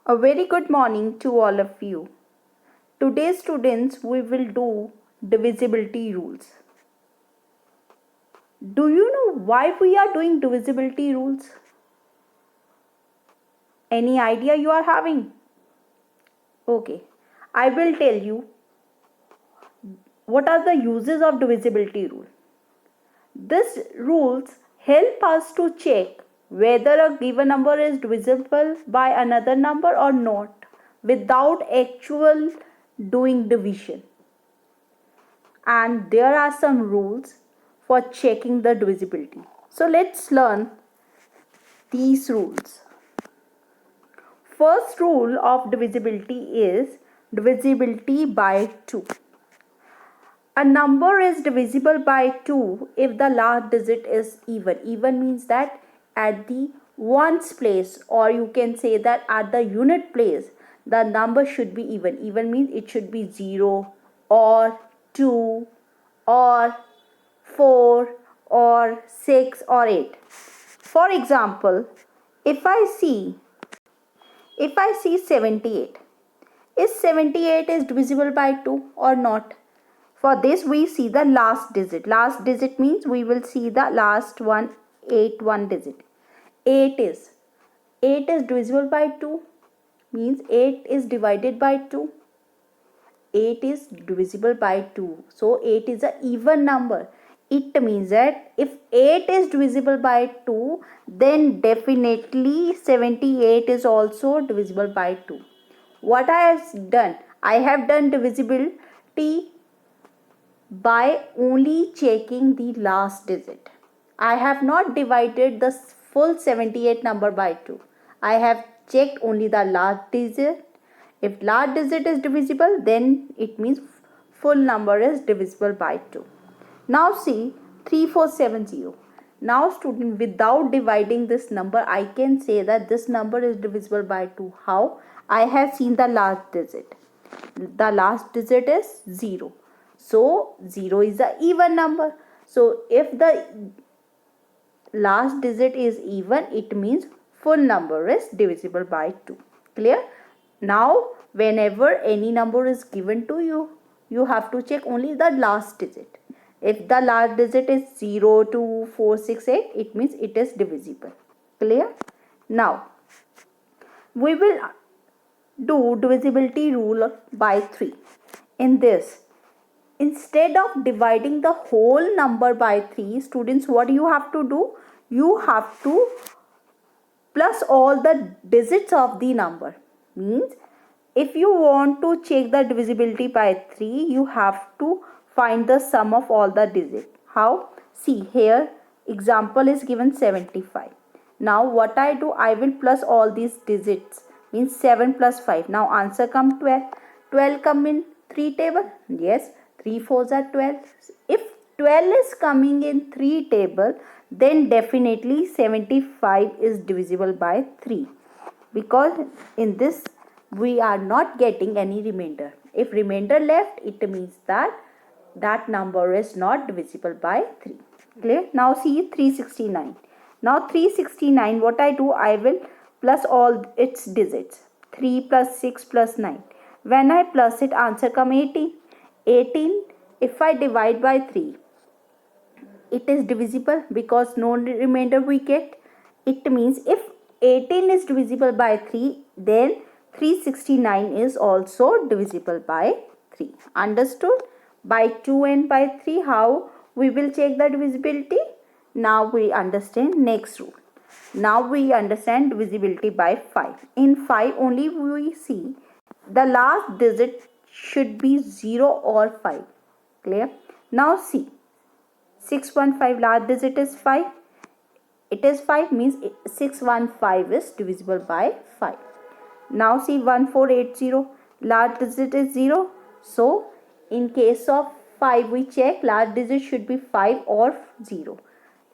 A very good morning to all of you. Today, students, we will do divisibility rules. Do you know why we are doing divisibility rules? Any idea you are having? Okay, I will tell you what are the uses of divisibility rule. These rules help us to check whether a given number is divisible by another number or not without actual doing division. And there are some rules for checking the divisibility. So let's learn these rules. First rule of divisibility is divisibility by 2. A number is divisible by 2 if the last digit is even. Even means that at the ones place, or you can say that at the unit place the number should be even. Even means it should be 0 or 2 or 4 or 6 or 8. For example, if I see 78, is 78 is divisible by 2 or not? For this we see the last digit. Last digit means we will see the last one, 1 digit. 8 is divisible by 2, means 8 is divided by 2. 8 is divisible by 2. So 8 is an even number. It means that if 8 is divisible by 2, then definitely 78 is also divisible by 2. What I have done? I have done divisibility by only checking the last digit. I have not divided the full 78 number by 2. I have checked only the last digit. If last digit is divisible, then it means full number is divisible by 2. Now see 3470. Now student, without dividing this number, I can say that this number is divisible by 2. How? I have seen the last digit. The last digit is 0. So 0 is an even number. So if the last digit is even, it means full number is divisible by 2. Clear? Now whenever any number is given to you, you have to check only the last digit. If the last digit is 0, 2, 4, 6, 8, it means it is divisible. Clear? Now we will do divisibility rule by 3. In this, instead of dividing the whole number by 3, students, what you have to do? You have to plus all the digits of the number. Means if you want to check the divisibility by 3, you have to find the sum of all the digits. How? See here, example is given 75. Now what I do? I will plus all these digits. Means 7 plus 5. Now answer come 12. 12 come in 3 table. Yes, 3 4s are 12. If 12 is coming in 3 table, then definitely 75 is divisible by 3. Because in this we are not getting any remainder. If remainder left, it means that number is not divisible by 3. Clear? Now see 369. Now 369, what I do? I will plus all its digits. 3 plus 6 plus 9. When I plus it, answer come 18. 18, if I divide by 3, it is divisible because no remainder we get. It means if 18 is divisible by 3, then 369 is also divisible by 3. Understood? By 2 and by 3, how we will check the divisibility? Now we understand next rule. Now we understand divisibility by 5. In 5 only we see the last digit should be 0 or 5. Clear? Now see 615, last digit is 5. It is 5, means 615 is divisible by 5. Now see 1480, last digit is 0. So in case of 5 we check last digit should be 5 or 0.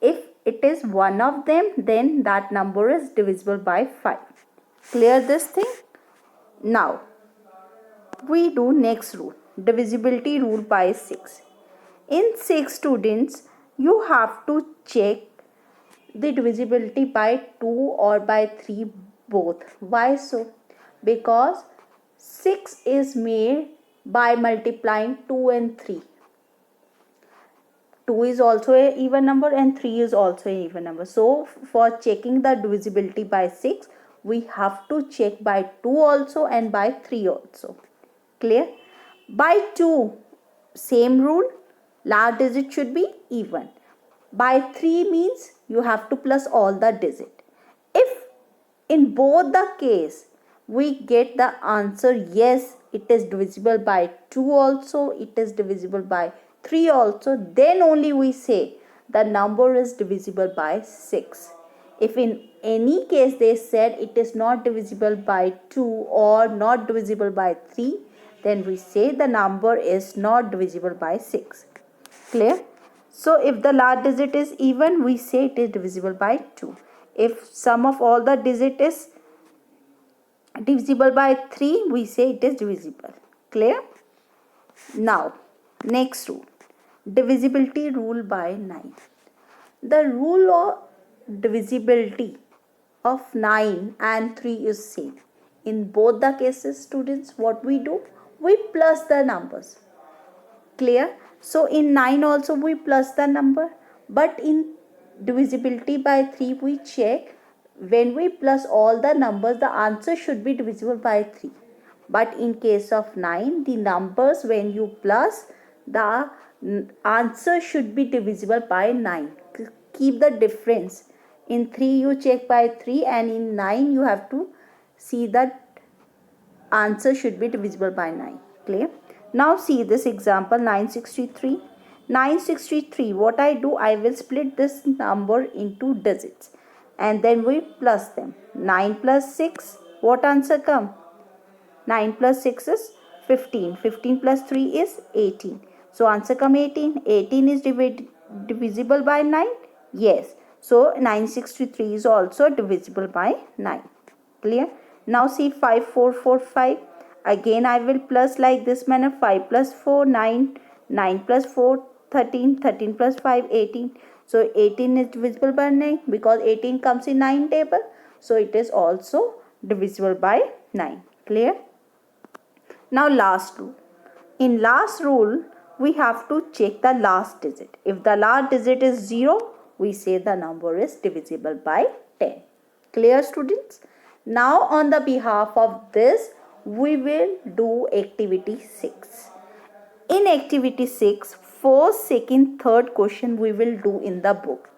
If it is one of them, then that number is divisible by 5. Clear this thing? Now we do next rule, divisibility rule by 6. In 6, students, you have to check the divisibility by 2 or by 3 both. Why so? Because 6 is made by multiplying 2 and 3. 2 is also an even number and 3 is also an even number. So for checking the divisibility by 6, we have to check by 2 also and by 3 also. Clear? By 2, same rule, last digit should be even. By 3 means you have to plus all the digit. If in both the case we get the answer yes, it is divisible by 2 also, it is divisible by 3 also, then only we say the number is divisible by 6. If in any case they said it is not divisible by 2 or not divisible by 3, then we say the number is not divisible by 6. Clear? So if the last digit is even, we say it is divisible by 2. If sum of all the digit is divisible by 3, we say it is divisible. Clear? Now, next rule. Divisibility rule by 9. The rule of divisibility of 9 and 3 is same. In both the cases, students, what we do? We plus the numbers. Clear? So in 9 also we plus the number, but in divisibility by 3 we check when we plus all the numbers, the answer should be divisible by 3. But in case of 9, the numbers when you plus, the answer should be divisible by 9. Keep the difference. In 3 you check by 3 and in 9 you have to see that answer should be divisible by 9. Clear? Now see this example 963. 963, what I do, I will split this number into digits and then we plus them. 9 plus 6, what answer come? 9 plus 6 is 15. 15 plus 3 is 18. So answer come 18. 18 is divisible by 9? Yes. So 963 is also divisible by 9. Clear? Now see 5445. Again I will plus like this manner. 5 plus 4, 9. 9 plus 4, 13. 13 plus 5, 18. So 18 is divisible by 9 because 18 comes in 9 table. So it is also divisible by 9. Clear? Now last rule. In last rule, we have to check the last digit. If the last digit is 0, we say the number is divisible by 10. Clear, students? Now on the behalf of this, we will do activity 6. In activity 6, first, second, third question we will do in the book.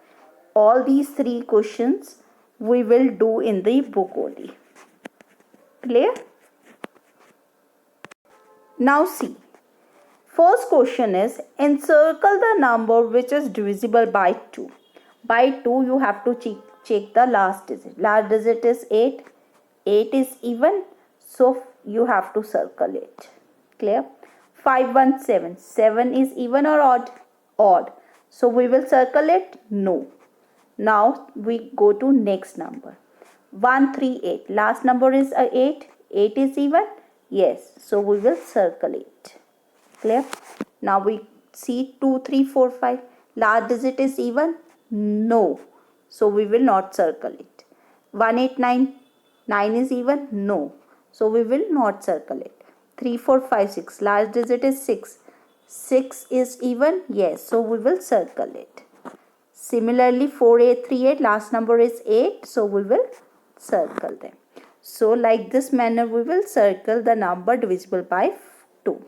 All these 3 questions we will do in the book only. Clear? Now see. First question is encircle the number which is divisible by 2. By 2 you have to check the last digit. Last digit is 8. 8 is even, so you have to circle it. Clear? 517. 7 is even or odd? Odd. So we will circle it? No. Now we go to next number. 138. Last number is 8. 8 is even? Yes. So we will circle it. Clear? Now we see 2, 3, 4, 5. Last digit is even? No. So we will not circle it. 189. 9 is even? No. So we will not circle it. 3, 4, 5, 6. Last digit is 6. 6 is even? Yes. So we will circle it. Similarly 4, 8, 3, 8. Last number is 8. So we will circle them. So like this manner we will circle the number divisible by 2.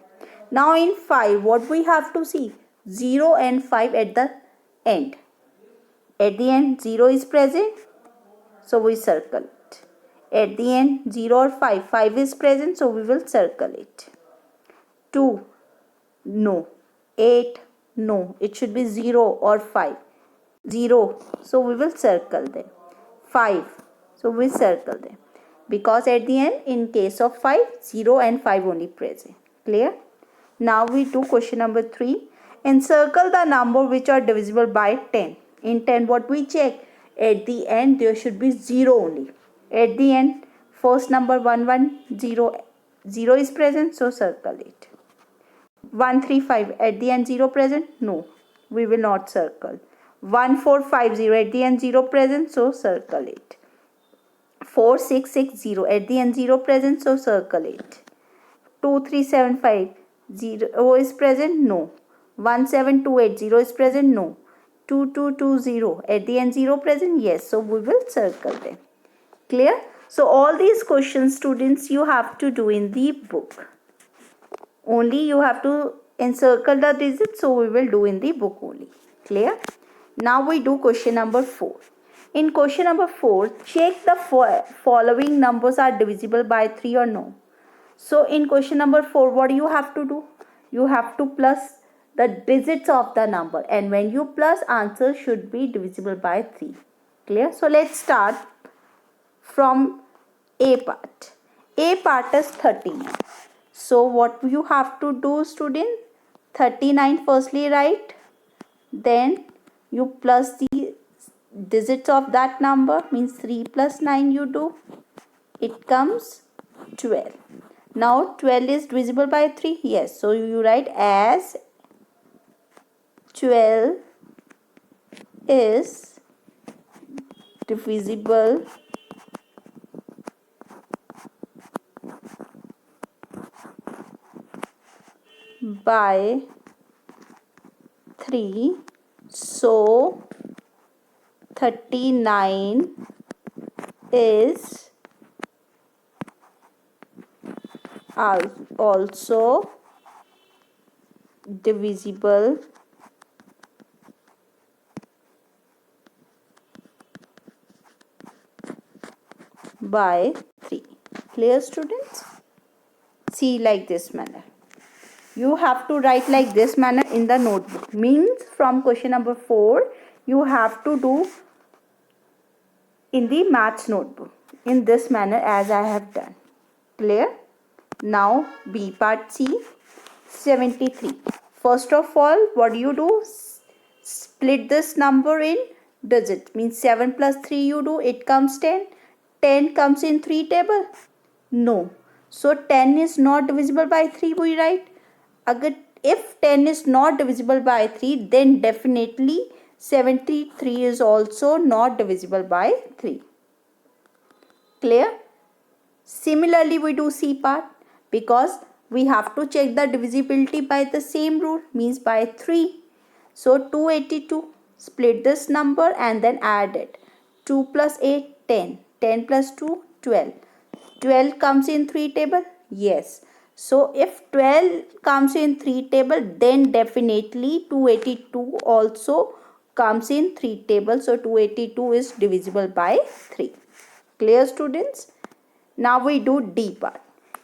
Now in 5, what we have to see? 0 and 5 at the end. At the end 0 is present, so we circle it. At the end 0 or 5, 5 is present, so we will circle it. 2, no. 8, no. It should be 0 or 5. 0, so we will circle them. 5, so we circle them. Because at the end, in case of 5, 0 and 5 only present. Clear? Now we do question number 3. Encircle the number which are divisible by 10. In 10, what we check? At the end, there should be 0 only. At the end, first number 110. 0 is present, so circle it. 135. At the end, 0 present? No, we will not circle. 1450. At the end, 0 present, so circle it. 4660, at the end 0 present, so circle it. 2375, 0 is present, no. 17280, 0 is present, no. 2220, at the end 0 present, yes, so we will circle them. Clear? So all these questions, students, you have to do in the book. Only you have to encircle the digits, so we will do in the book only. Clear? Now we do question number 4. In question number 4, check the following numbers are divisible by 3 or no. So in question number 4, what do you have to do? You have to plus the digits of the number, and when you plus, answer should be divisible by 3. Clear? So let's start from A part. A part is 39. So what you have to do, student? 39 firstly write, then you plus the digits of that number, means 3 plus 9 you do, it comes 12. Now 12 is divisible by 3, yes, so you write as 12 is divisible by 3, so 39 is also divisible by 3. Clear, students? See, like this manner. You have to write like this manner in the notebook. Means from question number 4, you have to do in the maths notebook in this manner as I have done. Clear? Now B part C, 73. First of all, what do you do? Split this number in digits. Means 7 plus 3 you do, it comes 10. 10 comes in 3 table? No. So 10 is not divisible by 3, we write. If 10 is not divisible by 3, then definitely 73 is also not divisible by 3. Clear? Similarly, we do C part, because we have to check the divisibility by the same rule, means by 3. So 282, split this number and then add it. 2 plus 8, 10. 10 plus 2, 12. 12 comes in 3 table? Yes. So if 12 comes in 3 table, then definitely 282 also comes in 3 table. So 282 is divisible by 3. Clear, students? Now we do D part.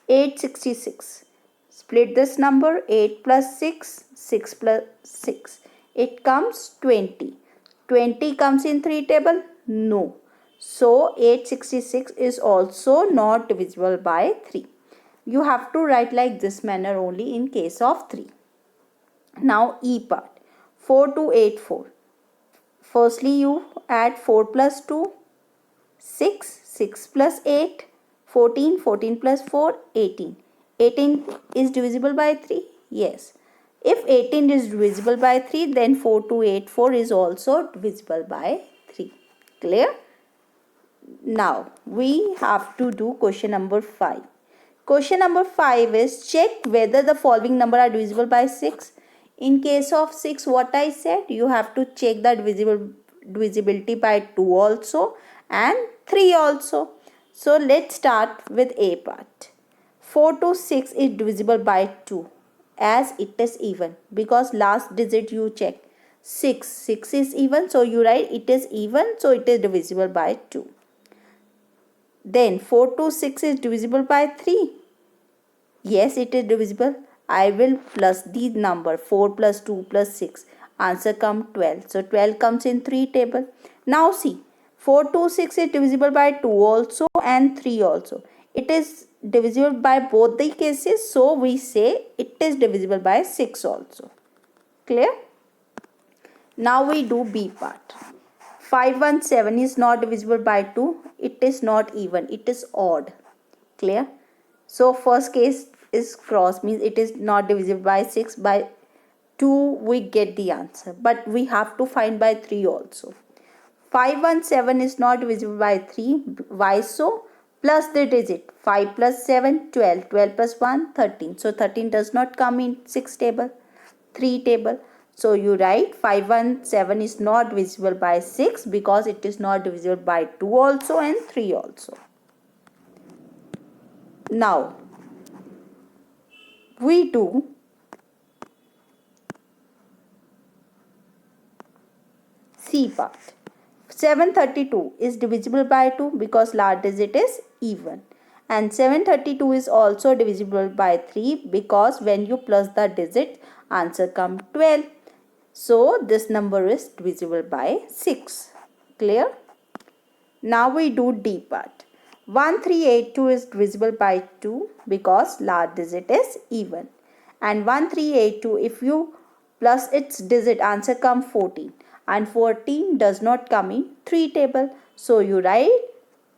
866. Split this number. 8 plus 6, 6 plus 6. It comes 20. 20 comes in 3 table? No. So 866 is also not divisible by 3. You have to write like this manner only in case of 3. Now E part. 4284. Firstly you add 4 plus 2, 6, 6 plus 8, 14, 14 plus 4, 18. 18 is divisible by 3? Yes. If 18 is divisible by 3, then 4284 is also divisible by 3. Clear? Now we have to do question number 5. Question number 5 is check whether the following number are divisible by 6. In case of 6, what I said, you have to check the divisibility by 2 also and 3 also. So let's start with A part. 4 to 6 is divisible by 2 as it is even, because last digit you check 6. 6 is even, so you write it is even, so it is divisible by 2. Then 4 to 6 is divisible by 3. Yes, it is divisible. I will plus the number 4 plus 2 plus 6. Answer come 12. So 12 comes in 3 table. Now see, 4 to 6 is divisible by 2 also and 3 also. It is divisible by both the cases, so we say it is divisible by 6 also. Clear? Now we do B part. 517 is not divisible by 2. It is not even. It is odd. Clear? So first case is cross, means it is not divisible by 6. By 2 we get the answer. But we have to find by 3 also. 517 is not divisible by 3. Why so? Plus the digit. 5 plus 7, 12. 12 plus 1, 13. So 13 does not come in 6 table, 3 table. So you write 517 is not divisible by 6 because it is not divisible by 2 also and 3 also. Now we do C part. 732 is divisible by 2 because last digit is even. And 732 is also divisible by 3 because when you plus the digit, answer come 12. So this number is divisible by 6. Clear? Now we do D part. 1382 is divisible by 2 because last digit is even. And 1382, if you plus its digit, answer come 14. And 14 does not come in 3 table. So you write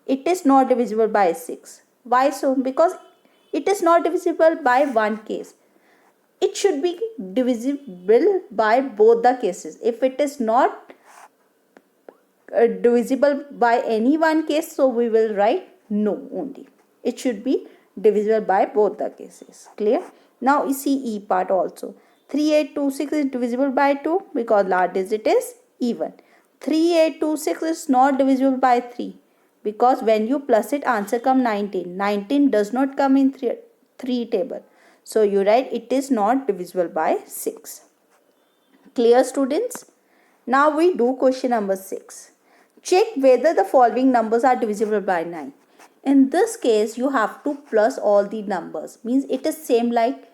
it is not divisible by 6. Why so? Because it is not divisible by one case. It should be divisible by both the cases. If it is not divisible by any one case, so we will write no only. It should be divisible by both the cases. Clear? Now you see E part also. 3826 is divisible by 2 because last digit is even. 3826 is not divisible by 3 because when you plus it, answer come 19. 19 does not come in 3 table. So you write it is not divisible by 6. Clear, students? Now we do question number 6. Check whether the following numbers are divisible by 9. In this case, you have to plus all the numbers. Means it is same like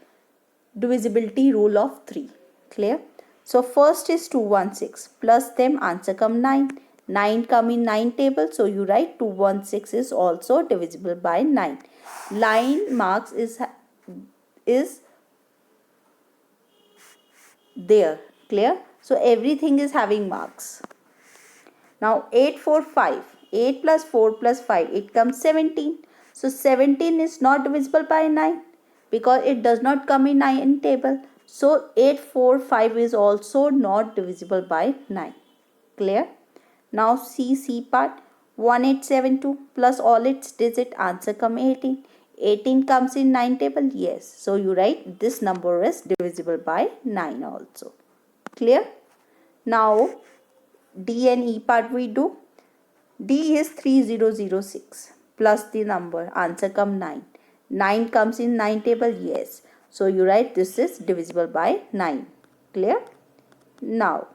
divisibility rule of 3. Clear? So first is 216. Plus them, answer come 9. 9 come in 9 table. So you write 216 is also divisible by 9. Line marks is there. Clear? So everything is having marks. Now 845. 8 plus 4 plus 5. It comes 17. So 17 is not divisible by 9 because it does not come in 9 table. So 845 is also not divisible by 9. Clear? Now C part. 1872 plus all its digit, answer come 18. 18 comes in 9 table. Yes. So you write this number is divisible by 9 also. Clear? Now D and E part we do. D is 3006 plus the number, answer come 9. 9 comes in 9 table. Yes. So you write this is divisible by 9. Clear? Now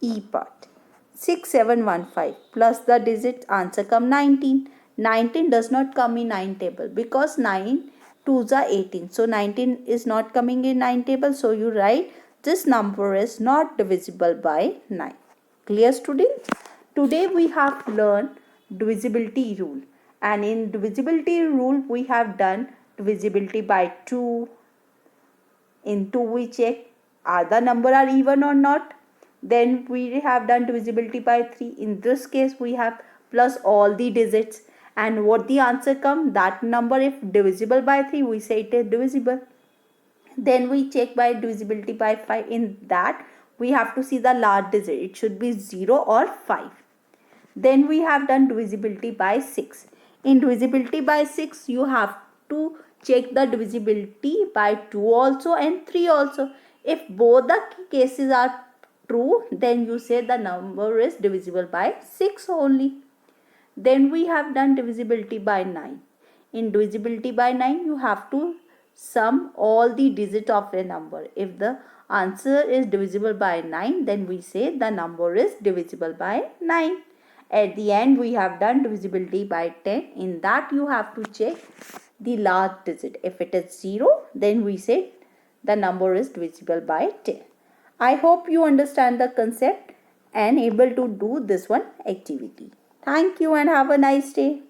E part. 6715 plus the digit, answer come 19. 19 does not come in 9 table because 9 2s are 18. So 19 is not coming in 9 table. So you write this number is not divisible by 9. Clear, students? Today we have learned divisibility rule. And in divisibility rule we have done divisibility by 2. In 2 we check are the number are even or not. Then we have done divisibility by 3. In this case we have plus all the digits. And what the answer come, that number if divisible by 3, we say it is divisible. Then we check by divisibility by 5. In that we have to see the last digit. It should be 0 or 5. Then we have done divisibility by 6. In divisibility by 6 you have to check the divisibility by 2 also and 3 also. If both the cases are true, then you say the number is divisible by 6 only. Then we have done divisibility by 9. In divisibility by 9 you have to sum all the digits of a number. If the answer is divisible by 9, then we say the number is divisible by 9. At the end we have done divisibility by 10. In that you have to check the last digit. If it is 0, then we say the number is divisible by 10. I hope you understand the concept and able to do this one activity. Thank you and have a nice day.